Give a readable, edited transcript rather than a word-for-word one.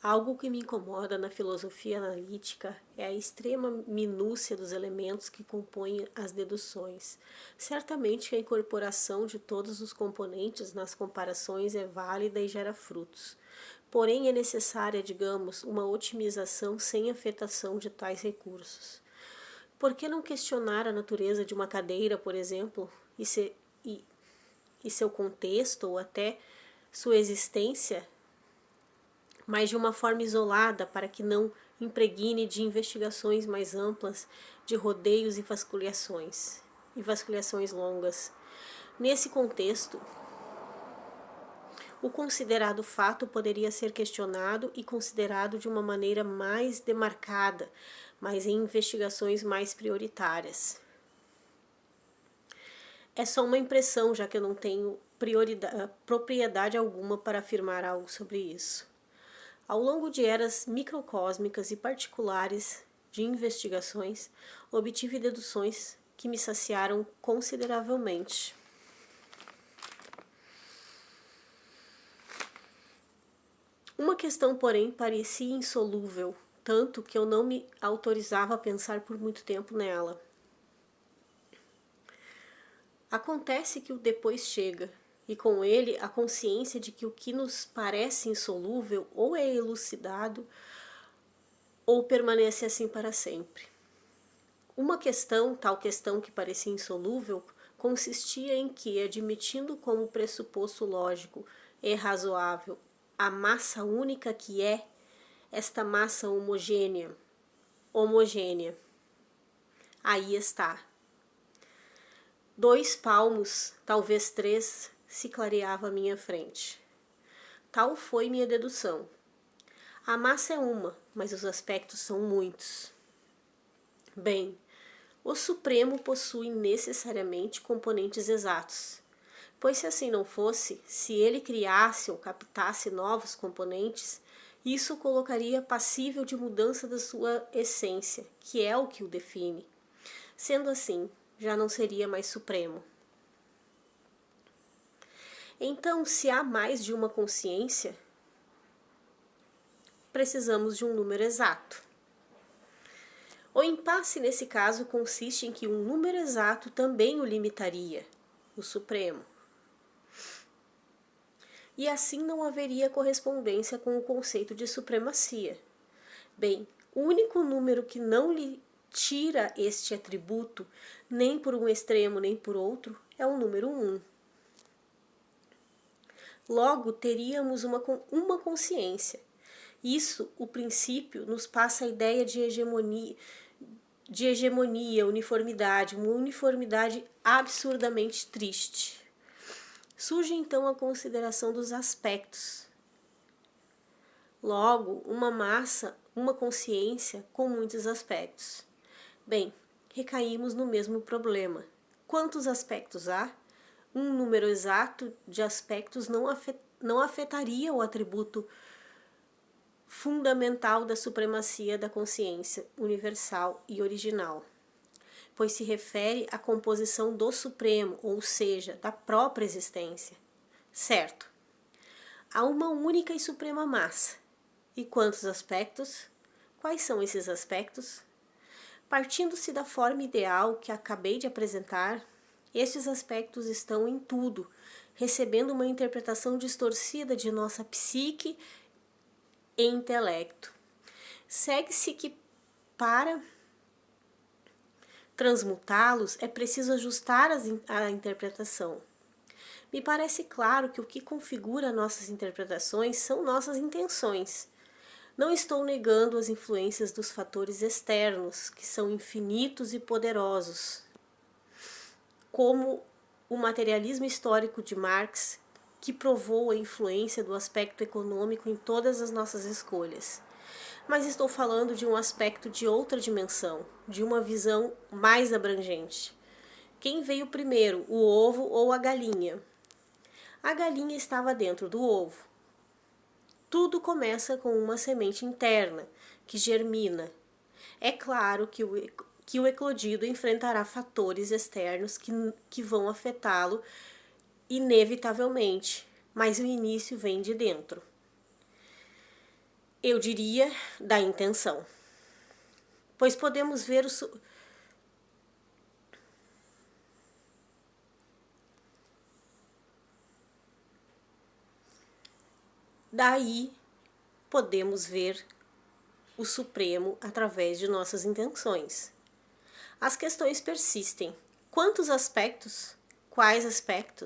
Algo que me incomoda na filosofia analítica é a extrema minúcia dos elementos que compõem as deduções. Certamente que a incorporação de todos os componentes nas comparações é válida e gera frutos. Porém, é necessária, digamos, uma otimização sem afetação de tais recursos. Por que não questionar a natureza de uma cadeira, por exemplo, e seu contexto ou até sua existência, mas de uma forma isolada para que não impregne de investigações mais amplas de rodeios e vasculhações longas. Nesse contexto, o considerado fato poderia ser questionado e considerado de uma maneira mais demarcada, mas em investigações mais prioritárias. É só uma impressão, já que eu não tenho propriedade alguma para afirmar algo sobre isso. Ao longo de eras microcósmicas e particulares de investigações, obtive deduções que me saciaram consideravelmente. Uma questão, porém, parecia insolúvel, tanto que eu não me autorizava a pensar por muito tempo nela. Acontece que o depois chega, e com ele a consciência de que o que nos parece insolúvel ou é elucidado ou permanece assim para sempre. Uma questão, tal questão que parecia insolúvel, consistia em que, admitindo como pressuposto lógico e razoável a massa única que é, esta massa homogênea, aí está. 2 palmos, talvez 3, se clareava à minha frente. Tal foi minha dedução. A massa é uma, mas os aspectos são muitos. Bem, o Supremo possui necessariamente componentes exatos, pois se assim não fosse, se ele criasse ou captasse novos componentes, isso o colocaria passível de mudança da sua essência, que é o que o define. Sendo assim, já não seria mais supremo. Então, se há mais de uma consciência, precisamos de um número exato. O impasse nesse caso consiste em que um número exato também o limitaria, o supremo. E assim não haveria correspondência com o conceito de supremacia. Bem, o único número que não lhe tira este atributo, nem por um extremo nem por outro, é o número 1. Logo, teríamos uma consciência. Isso, o princípio, nos passa a ideia de hegemonia, uniformidade, uma uniformidade absurdamente triste. Surge então a consideração dos aspectos. Logo, uma massa, uma consciência com muitos aspectos. Bem, recaímos no mesmo problema. Quantos aspectos há? Um número exato de aspectos não afetaria o atributo fundamental da supremacia da consciência universal e original, pois se refere à composição do Supremo, ou seja, da própria existência. Certo. Há uma única e suprema massa. E quantos aspectos? Quais são esses aspectos? Partindo-se da forma ideal que acabei de apresentar, estes aspectos estão em tudo, recebendo uma interpretação distorcida de nossa psique e intelecto. Segue-se que, para transmutá-los, é preciso ajustar a interpretação. Me parece claro que o que configura nossas interpretações são nossas intenções. Não estou negando as influências dos fatores externos, que são infinitos e poderosos, como o materialismo histórico de Marx, que provou a influência do aspecto econômico em todas as nossas escolhas. Mas estou falando de um aspecto de outra dimensão, de uma visão mais abrangente. Quem veio primeiro, o ovo ou a galinha? A galinha estava dentro do ovo. Tudo começa com uma semente interna, que germina. É claro que o eclodido enfrentará fatores externos que vão afetá-lo inevitavelmente, mas o início vem de dentro. Eu diria da intenção, pois podemos ver daí podemos ver o Supremo através de nossas intenções. As questões persistem. Quantos aspectos? Quais aspectos?